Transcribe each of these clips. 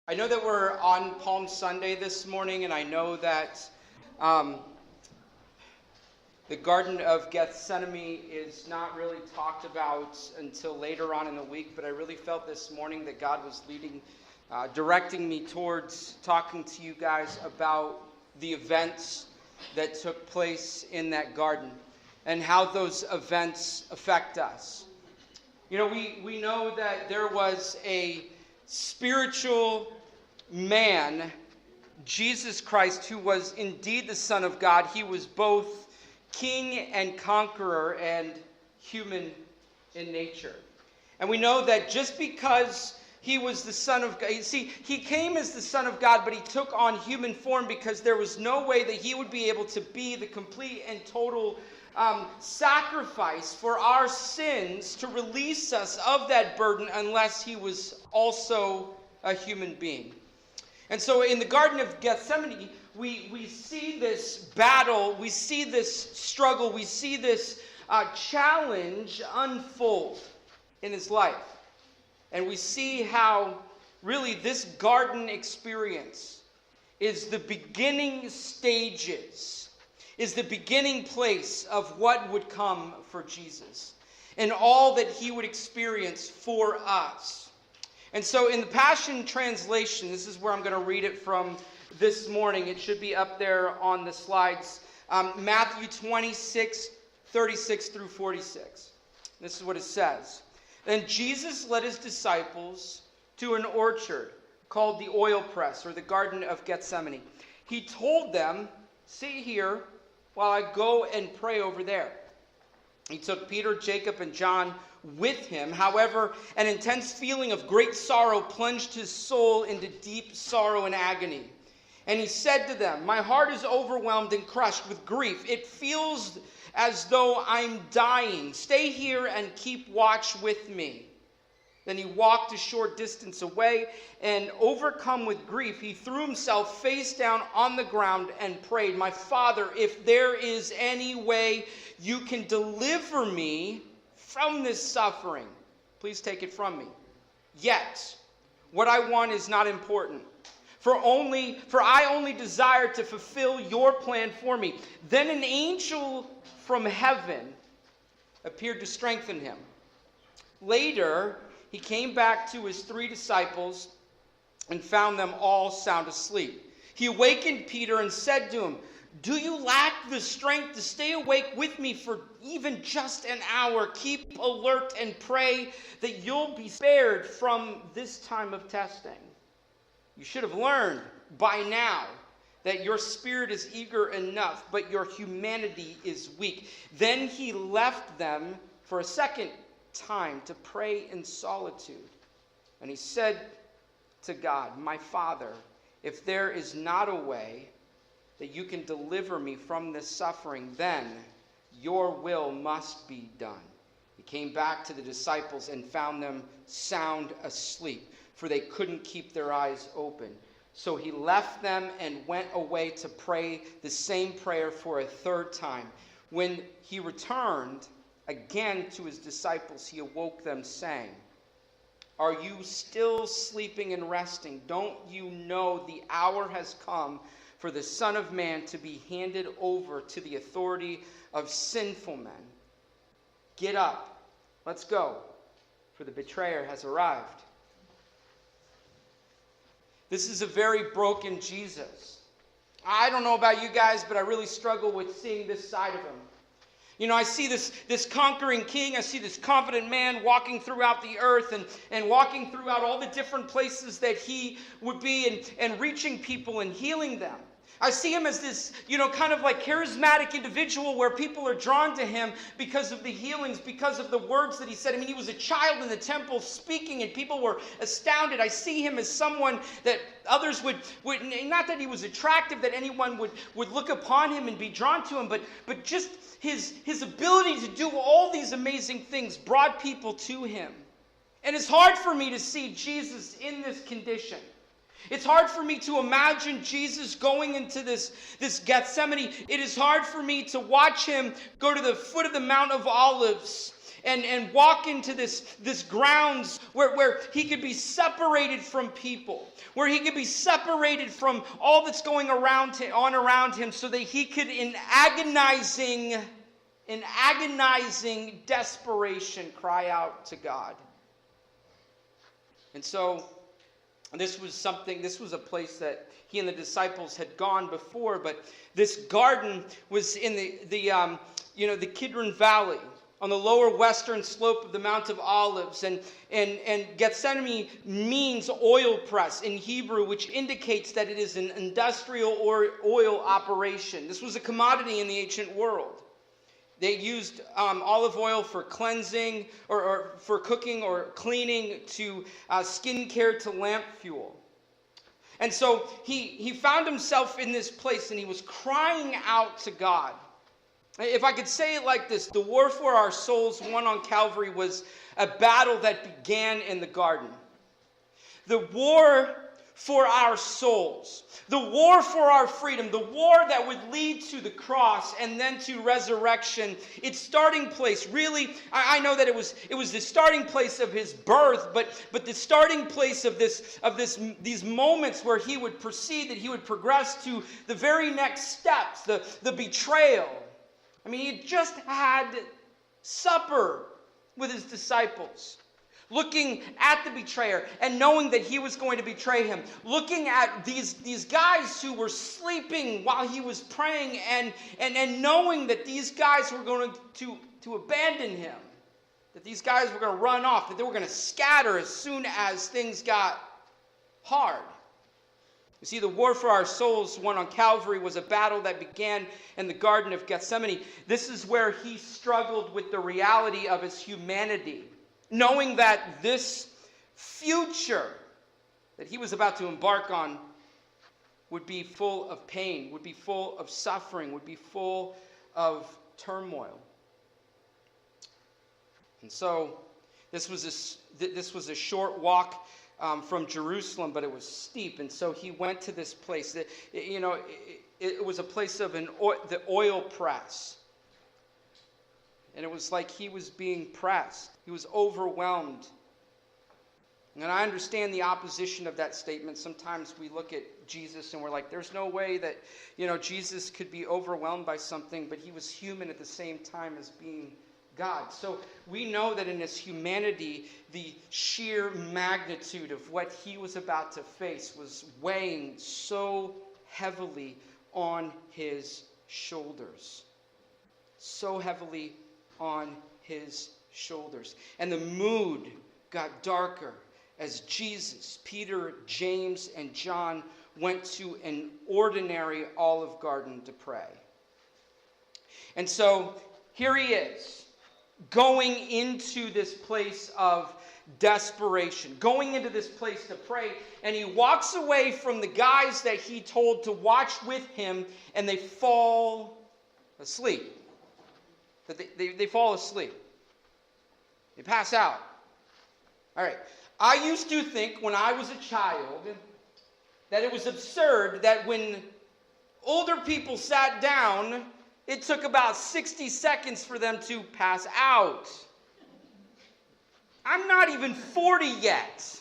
I know that we're on Palm Sunday this morning, and I know that the Garden of Gethsemane is not really talked about until later on in the week, but I really felt this morning that God was directing me towards talking to you guys about the events that took place in that garden and how those events affect us. You know, we know that there was a spiritual man, Jesus Christ, who was indeed the Son of God. He was both king and conqueror and human in nature. And we know that just because he was the Son of God, see, he came as the Son of God, but he took on human form because there was no way that he would be able to be the complete and total sacrifice for our sins to release us of that burden unless he was also a human being. And so in the Garden of Gethsemane, we see this battle, we see this struggle, we see this challenge unfold in his life. And we see how really this garden experience is the beginning stages, is the beginning place of what would come for Jesus and all that he would experience for us. And so in the Passion Translation, this is where I'm going to read it from this morning. It should be up there on the slides. Matthew 26, 36 through 46. This is what it says. Then Jesus led his disciples to an orchard called the oil press, or the Garden of Gethsemane. He told them, "Sit here while I go and pray over there." He took Peter, Jacob, and John with him. However, an intense feeling of great sorrow plunged his soul into deep sorrow and agony. And he said to them, "My heart is overwhelmed and crushed with grief. It feels as though I'm dying. Stay here and keep watch with me." Then he walked a short distance away, and overcome with grief, he threw himself face down on the ground and prayed, "My Father, if there is any way you can deliver me from this suffering, please take it from me. Yet, what I want is not important. For I only desire to fulfill your plan for me." Then an angel from heaven appeared to strengthen him. Later, he came back to his 3 disciples and found them all sound asleep. He awakened Peter and said to him, "Do you lack the strength to stay awake with me for even just an hour? Keep alert and pray that you'll be spared from this time of testing. You should have learned by now that your spirit is eager enough, but your humanity is weak." Then he left them for a second time to pray in solitude. And he said to God, "My Father, if there is not a way that you can deliver me from this suffering, then your will must be done." He came back to the disciples and found them sound asleep, for they couldn't keep their eyes open. So he left them and went away to pray the same prayer for a 3rd time. When he returned again to his disciples, he awoke them, saying, "Are you still sleeping and resting? Don't you know the hour has come for the Son of Man to be handed over to the authority of sinful men? Get up, let's go, for the betrayer has arrived." This is a very broken Jesus. I don't know about you guys, but I really struggle with seeing this side of him. You know, I see this conquering king. I see this confident man walking throughout the earth and walking throughout all the different places that he would be and reaching people and healing them. I see him as this, kind of like charismatic individual where people are drawn to him because of the healings, because of the words that he said. I mean, he was a child in the temple speaking and people were astounded. I see him as someone that others would not that he was attractive, that anyone would look upon him and be drawn to him, but just his ability to do all these amazing things brought people to him. And it's hard for me to see Jesus in this condition. It's hard for me to imagine Jesus going into this Gethsemane. It is hard for me to watch him go to the foot of the Mount of Olives and walk into this grounds where he could be separated from people, where he could be separated from all that's going around him, so that he could, in agonizing desperation, cry out to God. And so this was a place that he and the disciples had gone before, but this garden was in the Kidron Valley, on the lower western slope of the Mount of Olives. And Gethsemane means oil press in Hebrew, which indicates that it is an industrial oil operation. This was a commodity in the ancient world. They used olive oil for cleansing, or for cooking or cleaning, to skincare, to lamp fuel. And so he found himself in this place, and he was crying out to God. If I could say it like this, the war for our souls won on Calvary was a battle that began in the garden. The war for our souls, the war for our freedom, the war that would lead to the cross and then to resurrection. Its starting place, really, I know that it was the starting place of his birth, but the starting place of these moments where he would proceed, that he would progress to the very next steps, the betrayal. I mean, he just had supper with his disciples, looking at the betrayer and knowing that he was going to betray him, looking at these guys who were sleeping while he was praying, and knowing that these guys were going to abandon him, that these guys were going to run off, that they were going to scatter as soon as things got hard. You see, the war for our souls won on Calvary was a battle that began in the Garden of Gethsemane. This is where he struggled with the reality of his humanity, knowing that this future that he was about to embark on would be full of pain, would be full of suffering, would be full of turmoil. And so this was a short walk from Jerusalem, but it was steep, and so he went to this place. It was a place of the oil press, and it was like he was being pressed. He was overwhelmed. And I understand the opposition of that statement. Sometimes we look at Jesus and we're like, there's no way that Jesus could be overwhelmed by something, but he was human at the same time as being God. So we know that in his humanity, the sheer magnitude of what he was about to face was weighing so heavily on his shoulders. So heavily on his shoulders. And the mood got darker as Jesus, Peter, James, and John went to an ordinary Olive Garden to pray. And so here he is, going into this place of desperation, going into this place to pray, and he walks away from the guys that he told to watch with him, and they fall asleep. They fall asleep. They pass out. All right. I used to think when I was a child that it was absurd that when older people sat down, it took about 60 seconds for them to pass out. I'm not even 40 yet.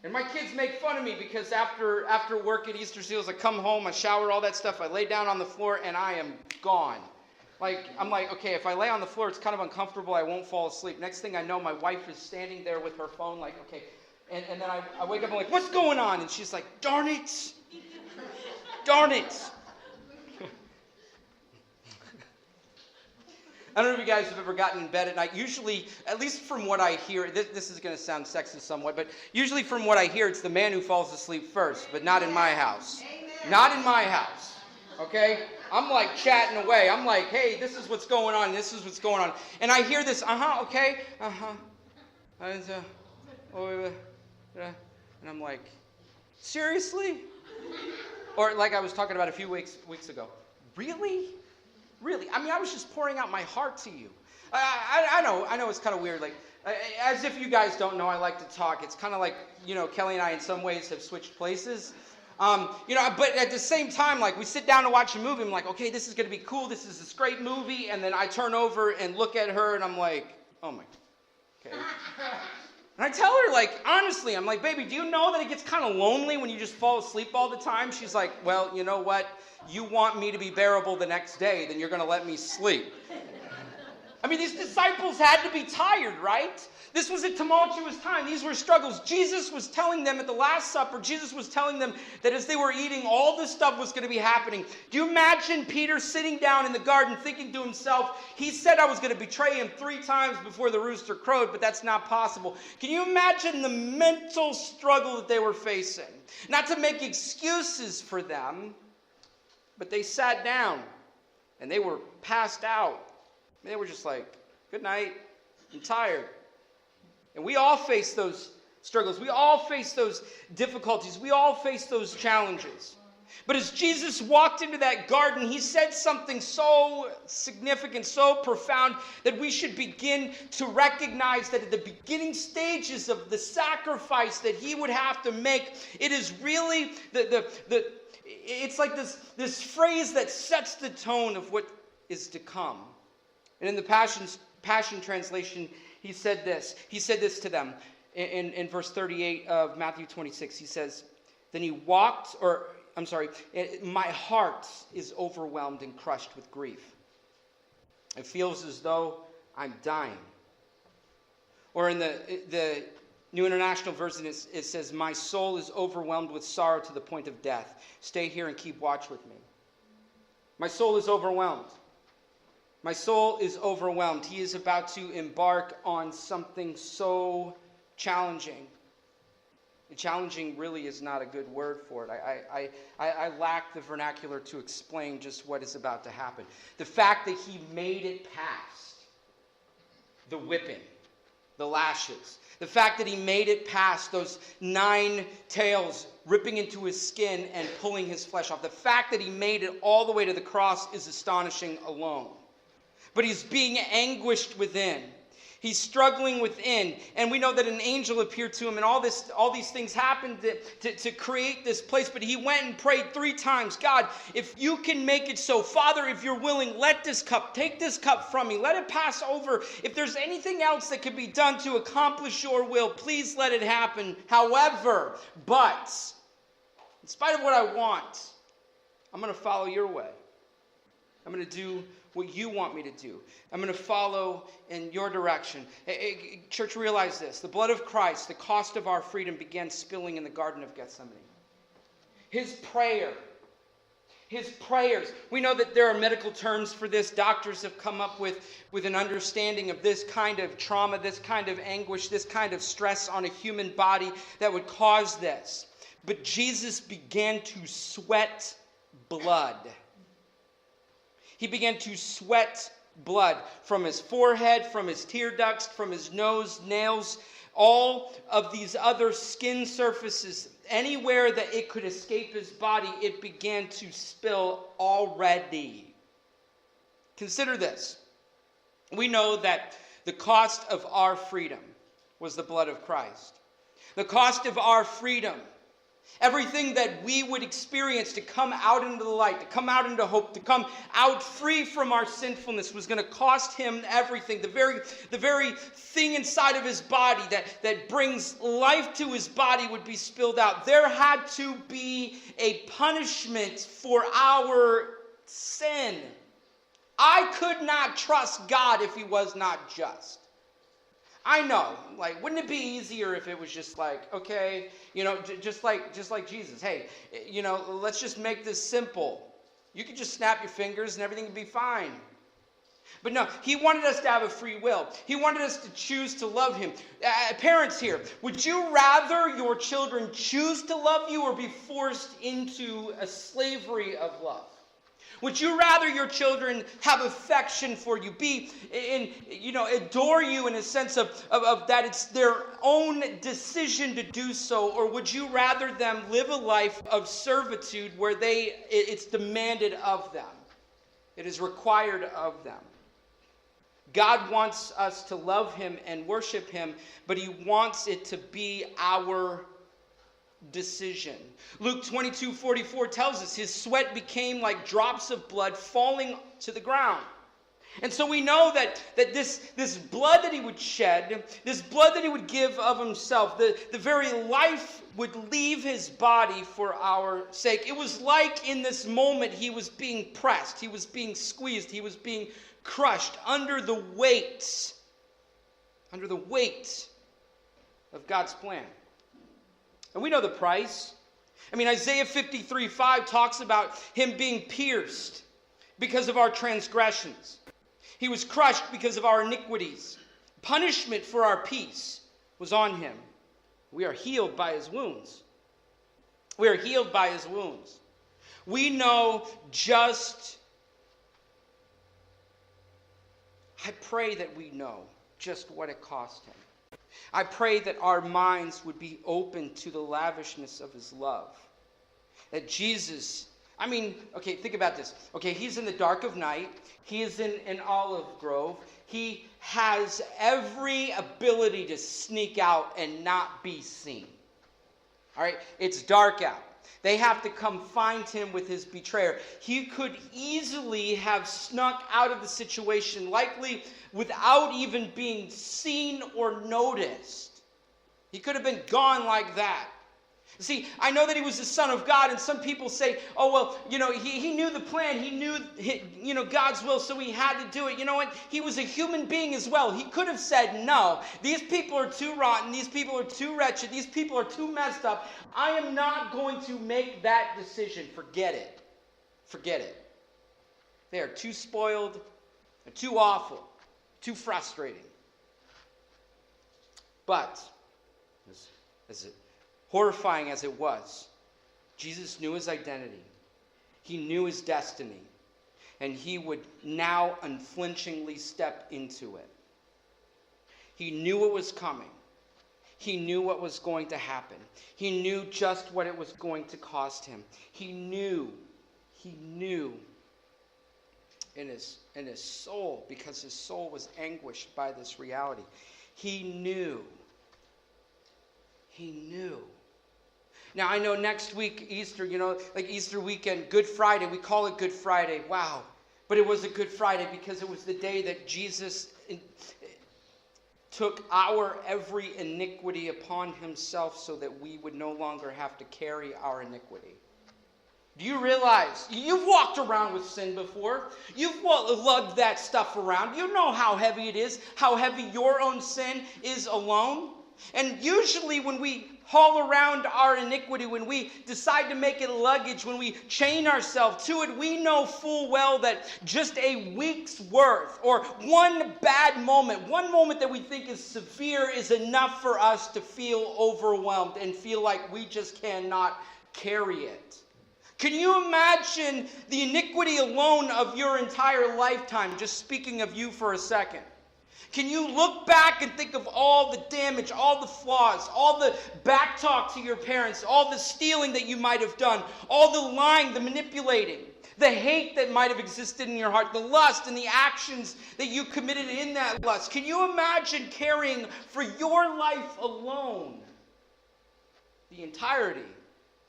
And my kids make fun of me because after work at Easter Seals, I come home, I shower, all that stuff, I lay down on the floor, and I am gone. I'm like, okay, if I lay on the floor, it's kind of uncomfortable, I won't fall asleep. Next thing I know, my wife is standing there with her phone, like, okay. And then I wake up, I'm like, what's going on? And she's like, darn it. Darn it. I don't know if you guys have ever gotten in bed at night. Usually, at least from what I hear, this is going to sound sexist somewhat, but usually from what I hear, it's the man who falls asleep first, but not in my house. Amen. Not in my house. Okay? I'm like chatting away. I'm like, hey, this is what's going on. This is what's going on. And I hear this, okay, and I'm like, seriously? Or like I was talking about a few weeks ago. Really? Really? I mean, I was just pouring out my heart to you. I know it's kind of weird. Like, as if you guys don't know, I like to talk. It's kind of like, Kelly and I in some ways have switched places. But at the same time, like, we sit down to watch a movie, I'm like, okay, this is going to be cool, this is this great movie, and then I turn over and look at her, and I'm like, oh my, okay. And I tell her, like, honestly, I'm like, baby, do you know that it gets kind of lonely when you just fall asleep all the time? She's like, well, you know what? You want me to be bearable the next day, then you're going to let me sleep. I mean, these disciples had to be tired, right? This was a tumultuous time. These were struggles. Jesus was telling them at the Last Supper, Jesus was telling them that as they were eating, all this stuff was going to be happening. Do you imagine Peter sitting down in the garden thinking to himself, he said I was going to betray him 3 times before the rooster crowed, but that's not possible. Can you imagine the mental struggle that they were facing? Not to make excuses for them, but they sat down and they were passed out. They were just like, good night, I'm tired. And we all face those struggles. We all face those difficulties. We all face those challenges. But as Jesus walked into that garden, he said something so significant, so profound, that we should begin to recognize that at the beginning stages of the sacrifice that he would have to make, it is really it's like this phrase that sets the tone of what is to come. And in the Passion Translation, he said this. He said this to them in verse 38 of Matthew 26. He says, then he walked, my heart is overwhelmed and crushed with grief. It feels as though I'm dying. Or in the New International Version, it says, my soul is overwhelmed with sorrow to the point of death. Stay here and keep watch with me. My soul is overwhelmed. My soul is overwhelmed. He is about to embark on something so challenging. Challenging really is not a good word for it. I lack the vernacular to explain just what is about to happen. The fact that he made it past the whipping, the lashes, the fact that he made it past those 9 tails ripping into his skin and pulling his flesh off, the fact that he made it all the way to the cross is astonishing alone. But he's being anguished within. He's struggling within. And we know that an angel appeared to him, and all these things happened to create this place. But he went and prayed 3 times. God, if you can make it so. Father, if you're willing, take this cup from me. Let it pass over. If there's anything else that can be done to accomplish your will, please let it happen. However, but in spite of what I want, I'm going to follow your way. I'm going to do what you want me to do. I'm going to follow in your direction. Church, realize this. The blood of Christ, the cost of our freedom, began spilling in the Garden of Gethsemane. His prayers. We know that there are medical terms for this. Doctors have come up with an understanding of this kind of trauma, this kind of anguish, this kind of stress on a human body that would cause this. But Jesus began to sweat blood. He began to sweat blood from his forehead, from his tear ducts, from his nose, nails, all of these other skin surfaces. Anywhere that it could escape his body, it began to spill already. Consider this. We know that the cost of our freedom was the blood of Christ. The cost of our freedom, everything that we would experience to come out into the light, to come out into hope, to come out free from our sinfulness was going to cost him everything. The very thing inside of his body that brings life to his body would be spilled out. There had to be a punishment for our sin. I could not trust God if he was not just. I know, like, wouldn't it be easier if it was just like, okay, just like Jesus. Hey, let's just make this simple. You could just snap your fingers and everything would be fine. But no, he wanted us to have a free will. He wanted us to choose to love him. Parents here, would you rather your children choose to love you or be forced into a slavery of love? Would you rather your children have affection for you, adore you in a sense of that it's their own decision to do so, or would you rather them live a life of servitude where it's demanded of them? It is required of them. God wants us to love him and worship him, but he wants it to be our decision. Luke 22:44 tells us his sweat became like drops of blood falling to the ground. And so we know that this blood that he would shed, this blood that he would give of himself, the very life would leave his body for our sake. It was like in this moment he was being pressed, he was being squeezed, he was being crushed under the weight of God's plan. And we know the price. I mean, Isaiah 53:5 talks about him being pierced because of our transgressions. He was crushed because of our iniquities. Punishment for our peace was on him. We are healed by his wounds. We are healed by his wounds. We know I pray that we know just what it cost him. I pray that our minds would be open to the lavishness of his love. That Jesus, okay, think about this. Okay, he's in the dark of night. He is in an olive grove. He has every ability to sneak out and not be seen. All right, it's dark out. They have to come find him with his betrayer. He could easily have snuck out of the situation, likely without even being seen or noticed. He could have been gone like that. See, I know that he was the Son of God, and some people say, oh, well, he knew the plan. He knew, God's will, so he had to do it. You know what? He was a human being as well. He could have said, no, these people are too rotten. These people are too wretched. These people are too messed up. I am not going to make that decision. Forget it. Forget it. They are too spoiled. They're too awful. Too frustrating. But, as horrifying as it was, Jesus knew his identity. He knew his destiny. And he would now unflinchingly step into it. He knew what was coming. He knew what was going to happen. He knew just what it was going to cost him. He knew in his soul, because his soul was anguished by this reality. He knew. Now, I know next week, Easter, like Easter weekend, Good Friday, we call it Good Friday. Wow. But it was a Good Friday because it was the day that Jesus took our every iniquity upon himself so that we would no longer have to carry our iniquity. Do you realize you've walked around with sin before? You've lugged that stuff around. You know how heavy it is, how heavy your own sin is alone. And usually when we haul around our iniquity, when we decide to make it luggage, when we chain ourselves to it, we know full well that just a week's worth or one bad moment, one moment that we think is severe, is enough for us to feel overwhelmed and feel like we just cannot carry it. Can you imagine the iniquity alone of your entire lifetime, just speaking of you for a second? Can you look back and think of all the damage, all the flaws, all the back talk to your parents, all the stealing that you might have done, all the lying, the manipulating, the hate that might have existed in your heart, the lust and the actions that you committed in that lust? Can you imagine carrying for your life alone the entirety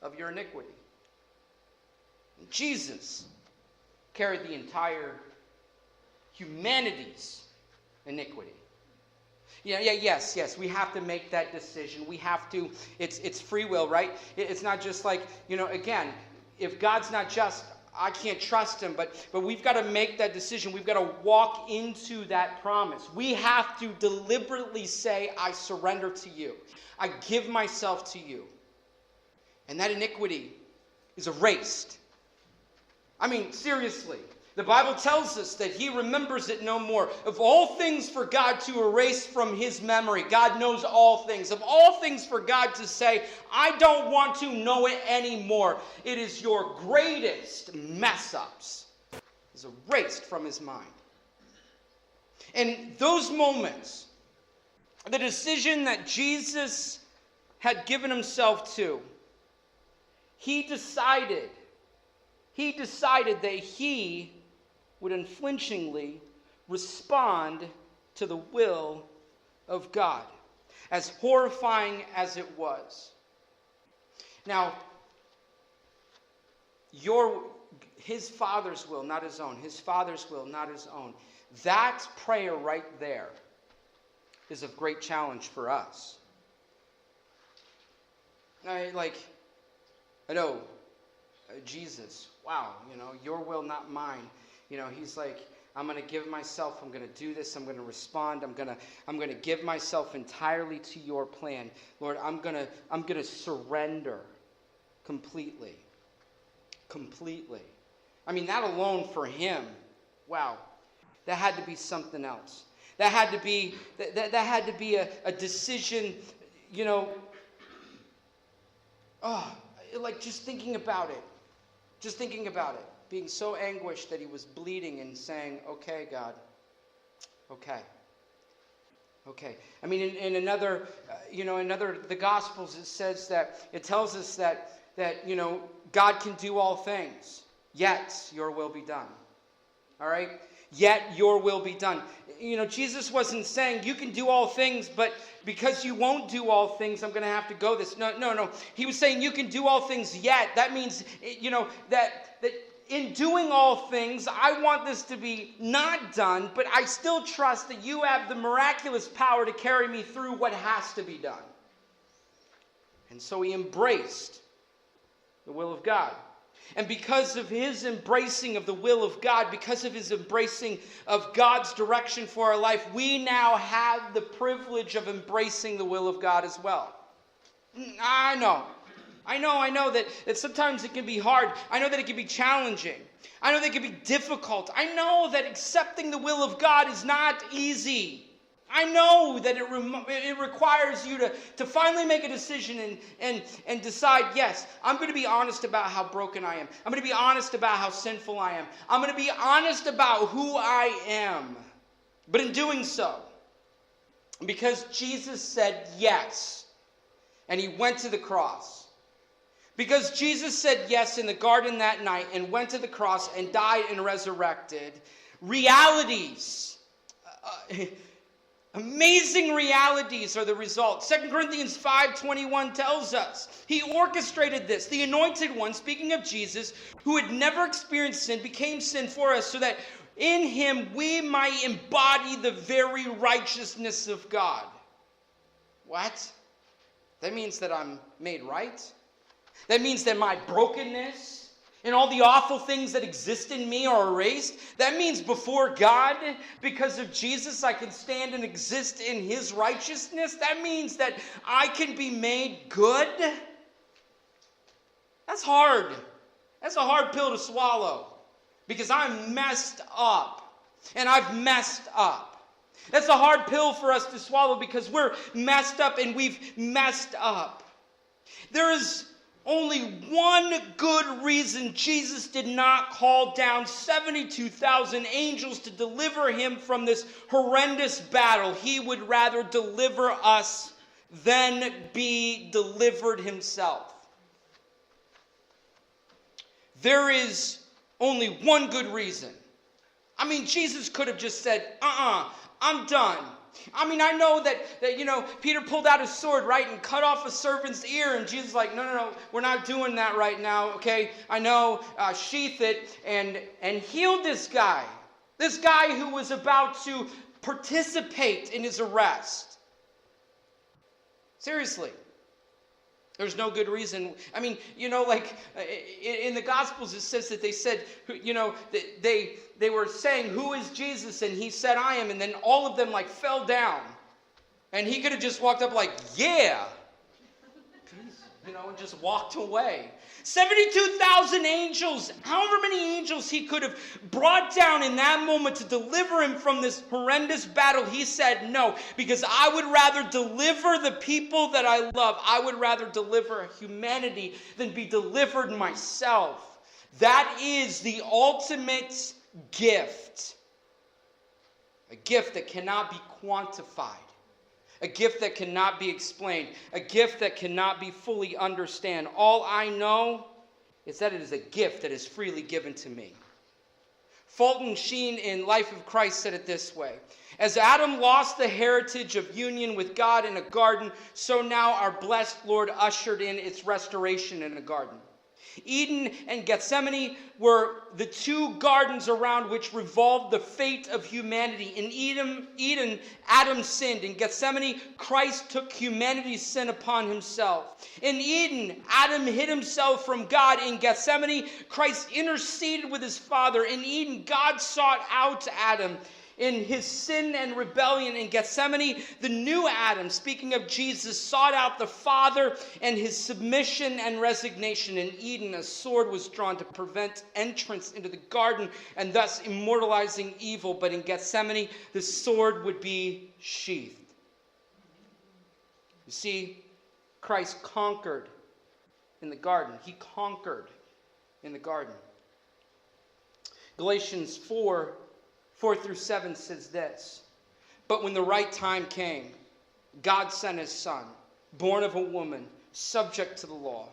of your iniquity? Jesus carried the entire humanity's iniquity. Yes, we have to make that decision. We have to, it's free will, right? It's not just like, again, if God's not just, I can't trust him, but we've got to make that decision. We've got to walk into that promise. We have to deliberately say, I surrender to you. I give myself to you. And that iniquity is erased. I mean, seriously. The Bible tells us that he remembers it no more. Of all things for God to erase from his memory, God knows all things. Of all things for God to say, I don't want to know it anymore. It is your greatest mess-ups. Is erased from his mind. And those moments, the decision that Jesus had given himself to, he decided that he would unflinchingly respond to the will of God, as horrifying as it was. Now, his Father's will, not his own. His Father's will, not his own. That prayer right there is of great challenge for us. I know, Jesus, wow, your will, not mine. He's like, I'm going to give myself, I'm going to do this, I'm going to respond, I'm going to give myself entirely to your plan. Lord, I'm going to surrender completely. Completely. I mean, that alone for him, wow, that had to be something else. That had to be a decision, just thinking about it, being so anguished that he was bleeding and saying, okay, God, okay. I mean, in another, the Gospels, it tells us that God can do all things, yet your will be done. All right? Yet your will be done. Jesus wasn't saying you can do all things, but because you won't do all things, I'm going to have to go this. No. He was saying you can do all things yet. That means, that in doing all things, I want this to be not done, but I still trust that you have the miraculous power to carry me through what has to be done. And so he embraced the will of God. And because of his embracing of the will of God, because of his embracing of God's direction for our life, we now have the privilege of embracing the will of God as well. I know that sometimes it can be hard. I know that it can be challenging. I know that it can be difficult. I know that accepting the will of God is not easy. I know that it requires you to finally make a decision and decide, yes, I'm going to be honest about how broken I am. I'm going to be honest about how sinful I am. I'm going to be honest about who I am. But in doing so, because Jesus said yes, and he went to the cross, because Jesus said yes in the garden that night and went to the cross and died and resurrected, realities, amazing realities are the result. 2 Corinthians 5:21 tells us he orchestrated this. The anointed one, speaking of Jesus, who had never experienced sin, became sin for us so that in him we might embody the very righteousness of God. What? That means that I'm made right? That means that my brokenness and all the awful things that exist in me are erased? That means before God, because of Jesus, I can stand and exist in his righteousness? That means that I can be made good? That's hard. That's a hard pill to swallow. Because I'm messed up. And I've messed up. That's a hard pill for us to swallow because we're messed up and we've messed up. There is only one good reason Jesus did not call down 72,000 angels to deliver him from this horrendous battle. He would rather deliver us than be delivered himself. There is only one good reason. I mean, Jesus could have just said, I'm done. I mean, I know that Peter pulled out his sword, right, and cut off a servant's ear, and Jesus is like, no, we're not doing that right now, okay? I know, sheath it, and heal this guy who was about to participate in his arrest. Seriously. There's no good reason. I mean, in the Gospels it says that they said, they were saying, who is Jesus? And he said, I am. And then all of them fell down. And he could have just walked up yeah. And just walked away. 72,000 angels, however many angels he could have brought down in that moment to deliver him from this horrendous battle, he said no, because I would rather deliver the people that I love. I would rather deliver humanity than be delivered myself. That is the ultimate gift. A gift that cannot be quantified. A gift that cannot be explained. A gift that cannot be fully understood. All I know is that it is a gift that is freely given to me. Fulton Sheen in Life of Christ said it this way: as Adam lost the heritage of union with God in a garden, so now our blessed Lord ushered in its restoration in a garden. Eden and Gethsemane were the two gardens around which revolved the fate of humanity. In Eden, Adam sinned. In Gethsemane, Christ took humanity's sin upon himself. In Eden, Adam hid himself from God. In Gethsemane, Christ interceded with his Father. In Eden, God sought out Adam. In his sin and rebellion in Gethsemane, the new Adam, speaking of Jesus, sought out the Father and his submission and resignation. In Eden, a sword was drawn to prevent entrance into the garden and thus immortalizing evil. But in Gethsemane, the sword would be sheathed. You see, Christ conquered in the garden. He conquered in the garden. Galatians 4:4-7 says this: but when the right time came, God sent his Son, born of a woman, subject to the law.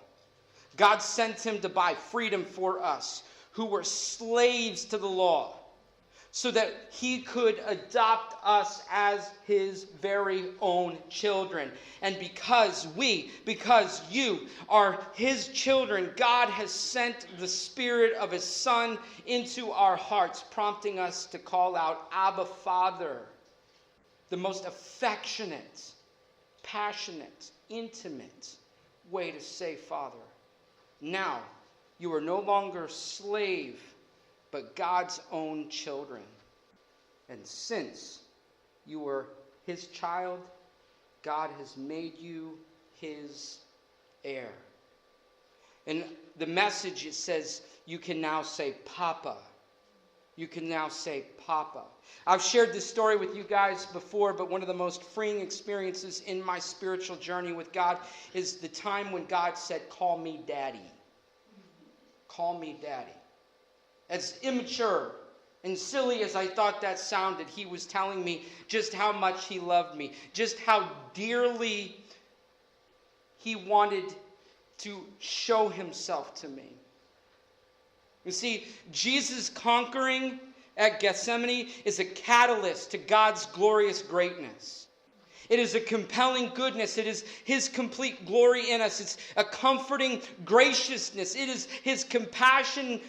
God sent him to buy freedom for us, who were slaves to the law, so that he could adopt us as his very own children. And because you are his children, God has sent the Spirit of his Son into our hearts, prompting us to call out, Abba, Father. The most affectionate, passionate, intimate way to say Father. Now, you are no longer slave, but God's own children. And since you are his child, God has made you his heir. In the Message, it says, you can now say Papa. You can now say Papa. I've shared this story with you guys before, but one of the most freeing experiences in my spiritual journey with God is the time when God said, call me Daddy. Call me Daddy. As immature and silly as I thought that sounded, he was telling me just how much he loved me, just how dearly he wanted to show himself to me. You see, Jesus conquering at Gethsemane is a catalyst to God's glorious greatness. It is a compelling goodness. It is his complete glory in us. It's a comforting graciousness. It is his compassionate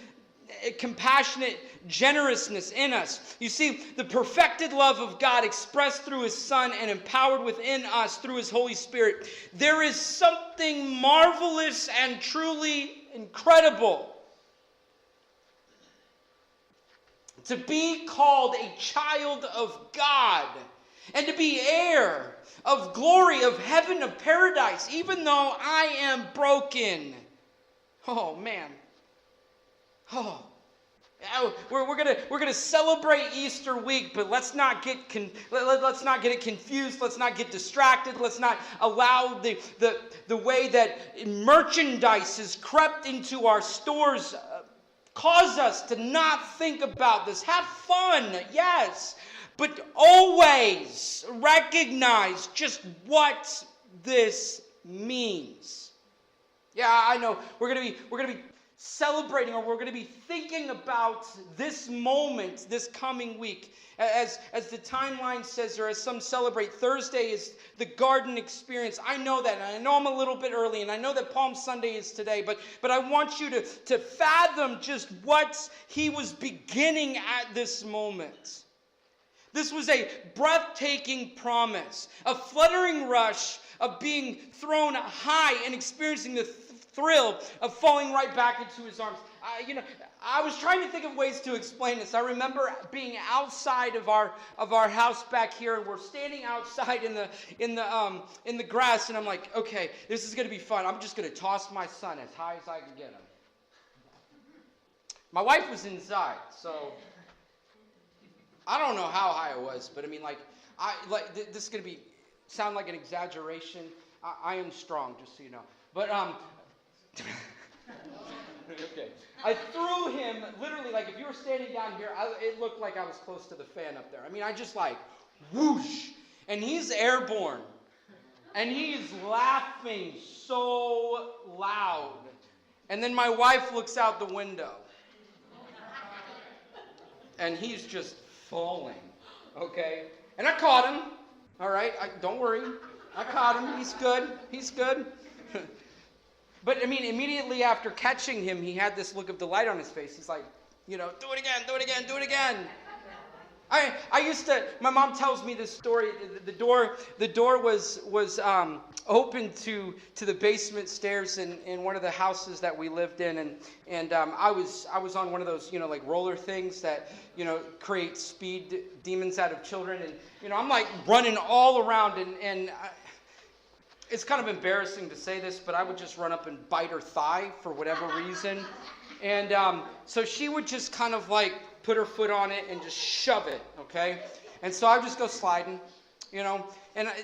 generousness in us. You see, the perfected love of God expressed through his Son and empowered within us through his Holy Spirit. There is something marvelous and truly incredible to be called a child of God and to be heir of glory, of heaven, of paradise, even though I am broken. Oh, man. Oh, we're gonna celebrate Easter week, but let's not get it confused. Let's not get distracted. Let's not allow the way that merchandise has crept into our stores cause us to not think about this. Have fun, yes, but always recognize just what this means. Yeah, I know we're gonna be celebrating, or we're going to be thinking about this moment this coming week. As the timeline says, or as some celebrate, Thursday is the garden experience. I know that, and I know I'm a little bit early, and I know that Palm Sunday is today, but I want you to fathom just what he was beginning at this moment. This was a breathtaking promise, a fluttering rush of being thrown high and experiencing the thrill of falling right back into his arms. I was trying to think of ways to explain this. I remember being outside of our house back here, and we're standing outside in the grass, and I'm like, okay, this is going to be fun. I'm just going to toss my son as high as I can get him. My wife was inside, so I don't know how high it was, but I mean, this is going to sound like an exaggeration. I am strong, just so you know. But okay. I threw him, literally, like if you were standing down here, it looked like I was close to the fan up there. I mean, I just whoosh, and he's airborne. And he's laughing so loud. And then my wife looks out the window. and he's just falling, okay? And I caught him, all right? Don't worry. I caught him. He's good. He's good. But, I mean, immediately after catching him, he had this look of delight on his face. He's like, do it again, do it again, do it again. I used to, my mom tells me this story. The door was open to the basement stairs in one of the houses that we lived in, and I was on one of those like roller things that create speed demons out of children, and I'm like running all around, and it's kind of embarrassing to say this, but I would just run up and bite her thigh for whatever reason, and so she would just kind of like put her foot on it and just shove it, okay? And so I would just go sliding, and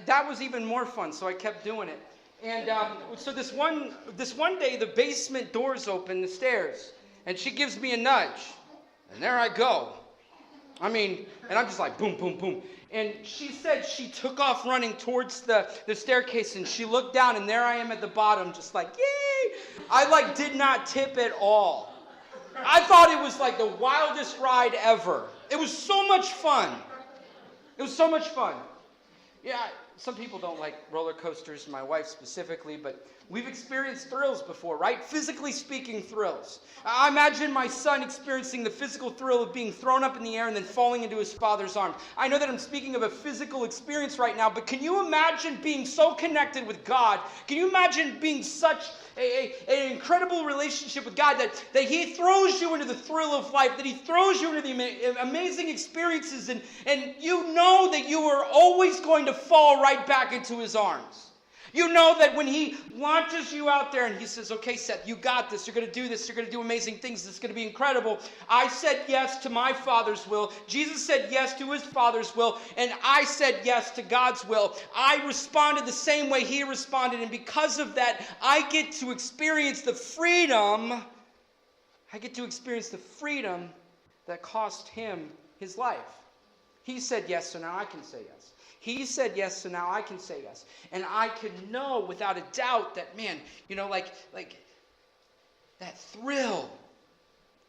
that was even more fun, so I kept doing it. And so this one day, the basement doors open, the stairs, and she gives me a nudge, and there I go. I mean, and I'm just like, boom, boom, boom. And she said she took off running towards the staircase, and she looked down, and there I am at the bottom, just like, yay! I did not tip at all. I thought it was like the wildest ride ever. It was so much fun. It was so much fun. Yeah, some people don't like roller coasters, my wife specifically, but we've experienced thrills before, right? Physically speaking, thrills. I imagine my son experiencing the physical thrill of being thrown up in the air and then falling into his father's arms. I know that I'm speaking of a physical experience right now, but can you imagine being so connected with God? Can you imagine being such an incredible relationship with God that he throws you into the thrill of life, that he throws you into the amazing experiences, and you know that you are always going to fall right back into his arms. You know that when he launches you out there and he says, okay, Seth, you got this. You're going to do this. You're going to do amazing things. It's going to be incredible. I said yes to my Father's will. Jesus said yes to his Father's will. And I said yes to God's will. I responded the same way he responded. And because of that, I get to experience the freedom. That cost him his life. He said yes, so now I can say yes. He said yes, so now I can say yes. And I can know without a doubt that, man, like that thrill,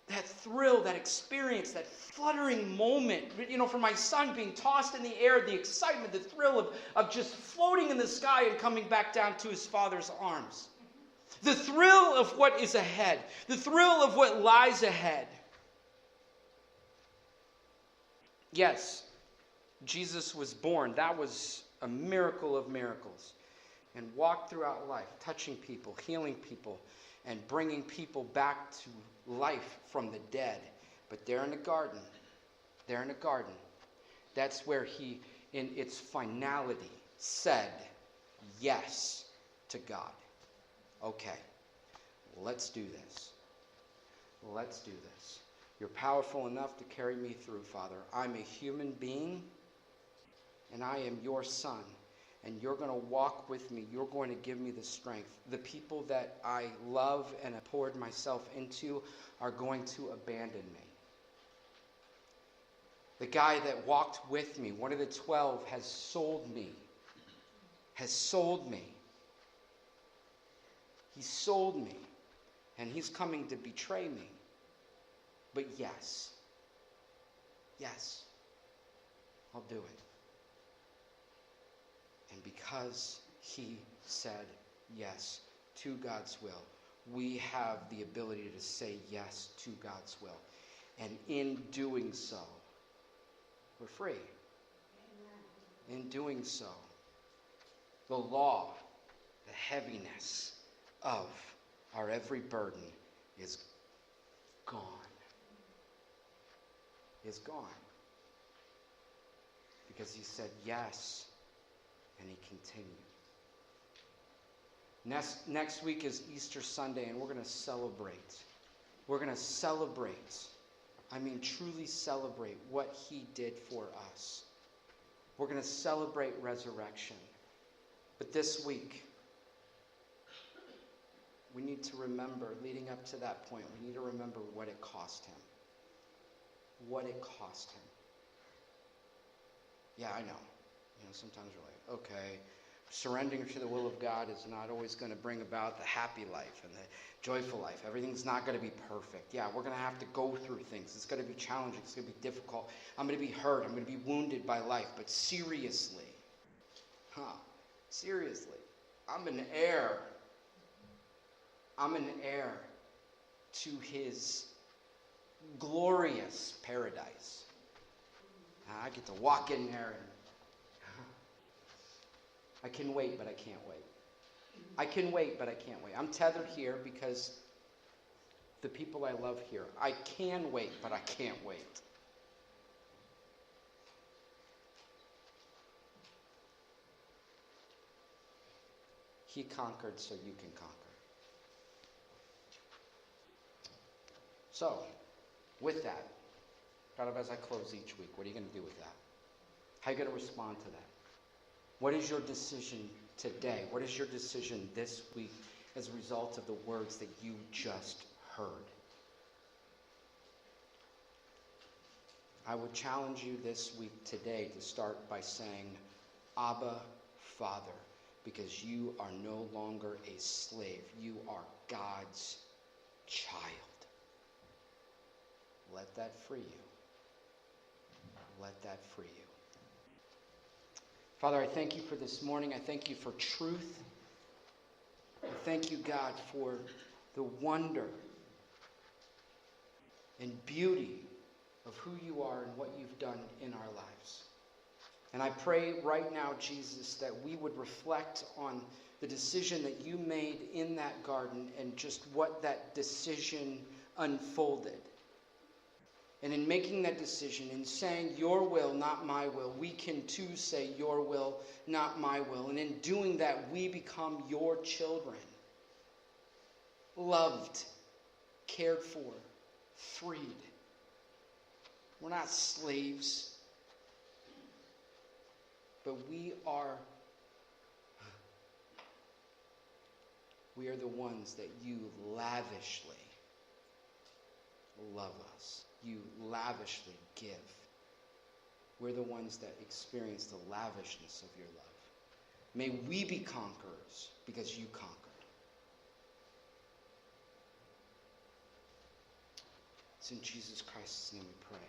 that experience, that fluttering moment, for my son being tossed in the air, the excitement, the thrill of just floating in the sky and coming back down to his father's arms. The thrill of what is ahead, the thrill of what lies ahead. Yes. Jesus was born. That was a miracle of miracles. And walked throughout life, touching people, healing people, and bringing people back to life from the dead. But there in the garden, that's where he, in its finality, said yes to God. Okay, let's do this. You're powerful enough to carry me through, Father. I'm a human being. And I am your son, and you're going to walk with me. You're going to give me the strength. The people that I love and have poured myself into are going to abandon me. The guy that walked with me, one of the 12, has sold me. He sold me, and he's coming to betray me. But yes, I'll do it. And because he said yes to God's will, we have the ability to say yes to God's will. And in doing so, we're free. Amen. In doing so, the law, the heaviness of our every burden is gone. Because he said yes. And he continued. Next week is Easter Sunday, and we're going to celebrate. Truly celebrate what he did for us. We're going to celebrate resurrection. But this week, we need to remember, leading up to that point, we need to remember what it cost him. Yeah, I know. Sometimes we're like, okay, Surrendering to the will of God is not always going to bring about the happy life and the joyful life. Everything's not going to be perfect. Yeah, we're going to have to go through things. It's going to be challenging. It's going to be difficult. I'm going to be hurt. I'm going to be wounded by life. But seriously, seriously, I'm an heir. I'm an heir to his glorious paradise. I get to walk in there and I can wait, but I can't wait. I can wait, but I can't wait. I'm tethered here because the people I love here. I can wait, but I can't wait. He conquered so you can conquer. So, with that, kind of as I close each week, what are you going to do with that? How are you going to respond to that? What is your decision today? What is your decision this week as a result of the words that you just heard? I would challenge you this week today to start by saying, Abba, Father, because you are no longer a slave. You are God's child. Let that free you. Let that free you. Father, I thank you for this morning. I thank you for truth. I thank you, God, for the wonder and beauty of who you are and what you've done in our lives. And I pray right now, Jesus, that we would reflect on the decision that you made in that garden and just what that decision unfolded. And in making that decision, in saying your will, not my will, we can too say your will, not my will. And in doing that, we become your children. Loved, cared for, freed. We're not slaves, but we are the ones that you lavishly love us. You lavishly give. We're the ones that experience the lavishness of your love. May we be conquerors because you conquered. It's in Jesus Christ's name we pray.